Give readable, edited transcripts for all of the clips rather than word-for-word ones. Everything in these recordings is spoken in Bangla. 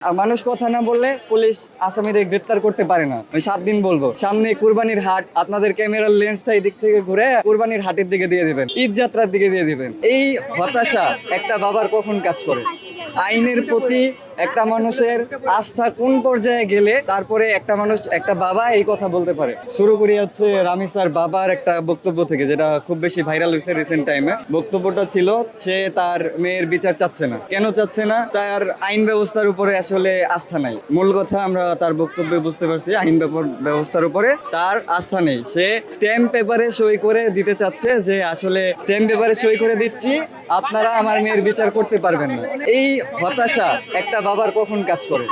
মানুষ কথা না বললে পুলিশ আসামিদের গ্রেপ্তার করতে পারে না। আমি 7 দিন বলবো। সামনে কুরবানির হাট, আপনাদের ক্যামেরার লেন্সটা এই দিক থেকে ঘুরে কুরবানির হাটের দিকে দিয়ে দিবেন, ঈদ যাত্রার দিকে দিয়ে দিবেন। এই হতাশা একটা বাবার কখন কাজ করে? আইনের প্রতি একটা মানুষের আস্থা কোন পর্যায়ে গেলে তারপরে একটা মানুষ, একটা বাবা এই কথা বলতে পারে? শুরু করি হচ্ছে রামিসার বাবার একটা বক্তব্য থেকে, যেটা খুব বেশি ভাইরাল হয়েছে রিসেন্ট টাইমে। বক্তব্যটা ছিল সে তার মেয়ের বিচার চাচ্ছে না। কেন চাচ্ছে না? তার আইন ব্যবস্থার উপরে আসলে আস্থা নাই। মূল কথা আমরা তার বক্তব্যে বুঝতে পারছি, আইন ব্যবস্থার উপরে তার আস্থা নেই। সে স্ট্যাম্প পেপারে সই করে দিতে চাচ্ছে যে আসলে স্ট্যাম্প পেপারে সই করে দিচ্ছি, আপনারা আমার মেয়ের বিচার করতে পারবেন না। এই হতাশা একটা বাবার কখন কাজ করে?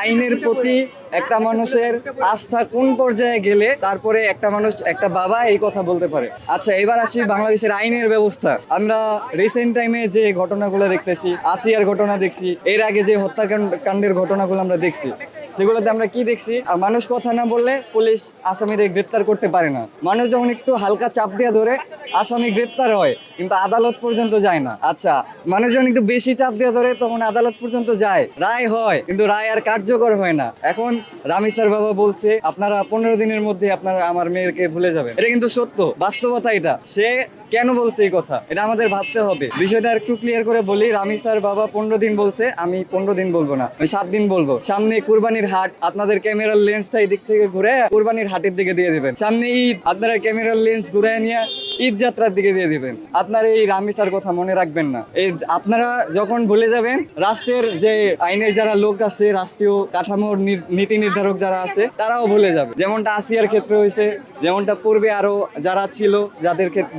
আইনের প্রতি একটা মানুষের আস্থা কোন পর্যায়ে গেলে তারপরে একটা মানুষ, একটা বাবা এই কথা বলতে পারে? আচ্ছা, এবার আসি বাংলাদেশের আইনের ব্যবস্থা। আমরা রিসেন্ট টাইমে যে ঘটনাগুলো দেখতেছি, আসিয়ার ঘটনা দেখছি, এর আগে যে হত্যাকাণ্ডের ঘটনাগুলো আমরা দেখছি, সেগুলোতে আমরা কি দেখছি? মানুষ কথা না বললে পুলিশ আসামিদের গ্রেপ্তার করতে পারে না। মানুষ যখন একটু হালকা চাপ দিয়ে ধরে আসামি গ্রেপ্তার হয়, কিন্তু আদালত পর্যন্ত যায় না। আচ্ছা, মানুষ যখন একটু বেশি চাপ দিয়ে ধরে তখন আদালত পর্যন্ত যায়, রায় হয়, কিন্তু রায় আর কার্যকর হয় না। এখন রামিসার বাবা বলছে আপনারা 15 দিনের মধ্যে আপনারা আমার মেয়েকে ভুলে যাবেন। এটা কিন্তু সত্য, বাস্তবতা এটা। সে কেন বলছে এই কথা, এটা আমাদের ভাবতে হবে। বিষয়টা একটু ক্লিয়ার করে বলি। রামিসার বাবা 15 দিন বলছে, আমি 15 দিন বলবো না, আমি 7 দিন বলবো। সামনে কুরবানির হাট, আপনাদের ক্যামেরার লেন্সটা এই দিক থেকে ঘুরে কুরবানির হাটের দিকে দিয়ে দিবেন। সামনে ঈদ, আপনারা ক্যামেরার লেন্স ঘুরে নিয়ে ঈদ যাত্রার দিকে দিয়ে দিবেন। আপনার এই রামিসার কথা মনে রাখবেন না। এই আপনারা যখন ভুলে যাবেন, রাষ্ট্রের যে আইনের যারা লোক আছে, রাষ্ট্রীয় কাঠামোর নীতি নির্ধারক যারা আছে, তারাও ভুলে যাবে। যেমনটা আসিয়ার ক্ষেত্রে হয়েছে, যেমনটা পূর্বে আরো যারা ছিল,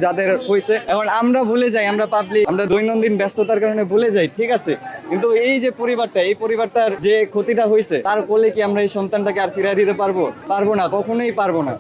যাদের হয়েছে, এখন আমরা ভুলে যাই। আমরা পাবলিক, আমরা দৈনন্দিন ব্যস্ততার কারণে ভুলে যাই, ঠিক আছে। কিন্তু এই যে এই পরিবারটার যে ক্ষতিটা হয়েছে, তার কোলে কি আমরা এই সন্তানটাকে আর ফিরিয়ে দিতে পারবো? পারবো না, কখনোই পারবো না।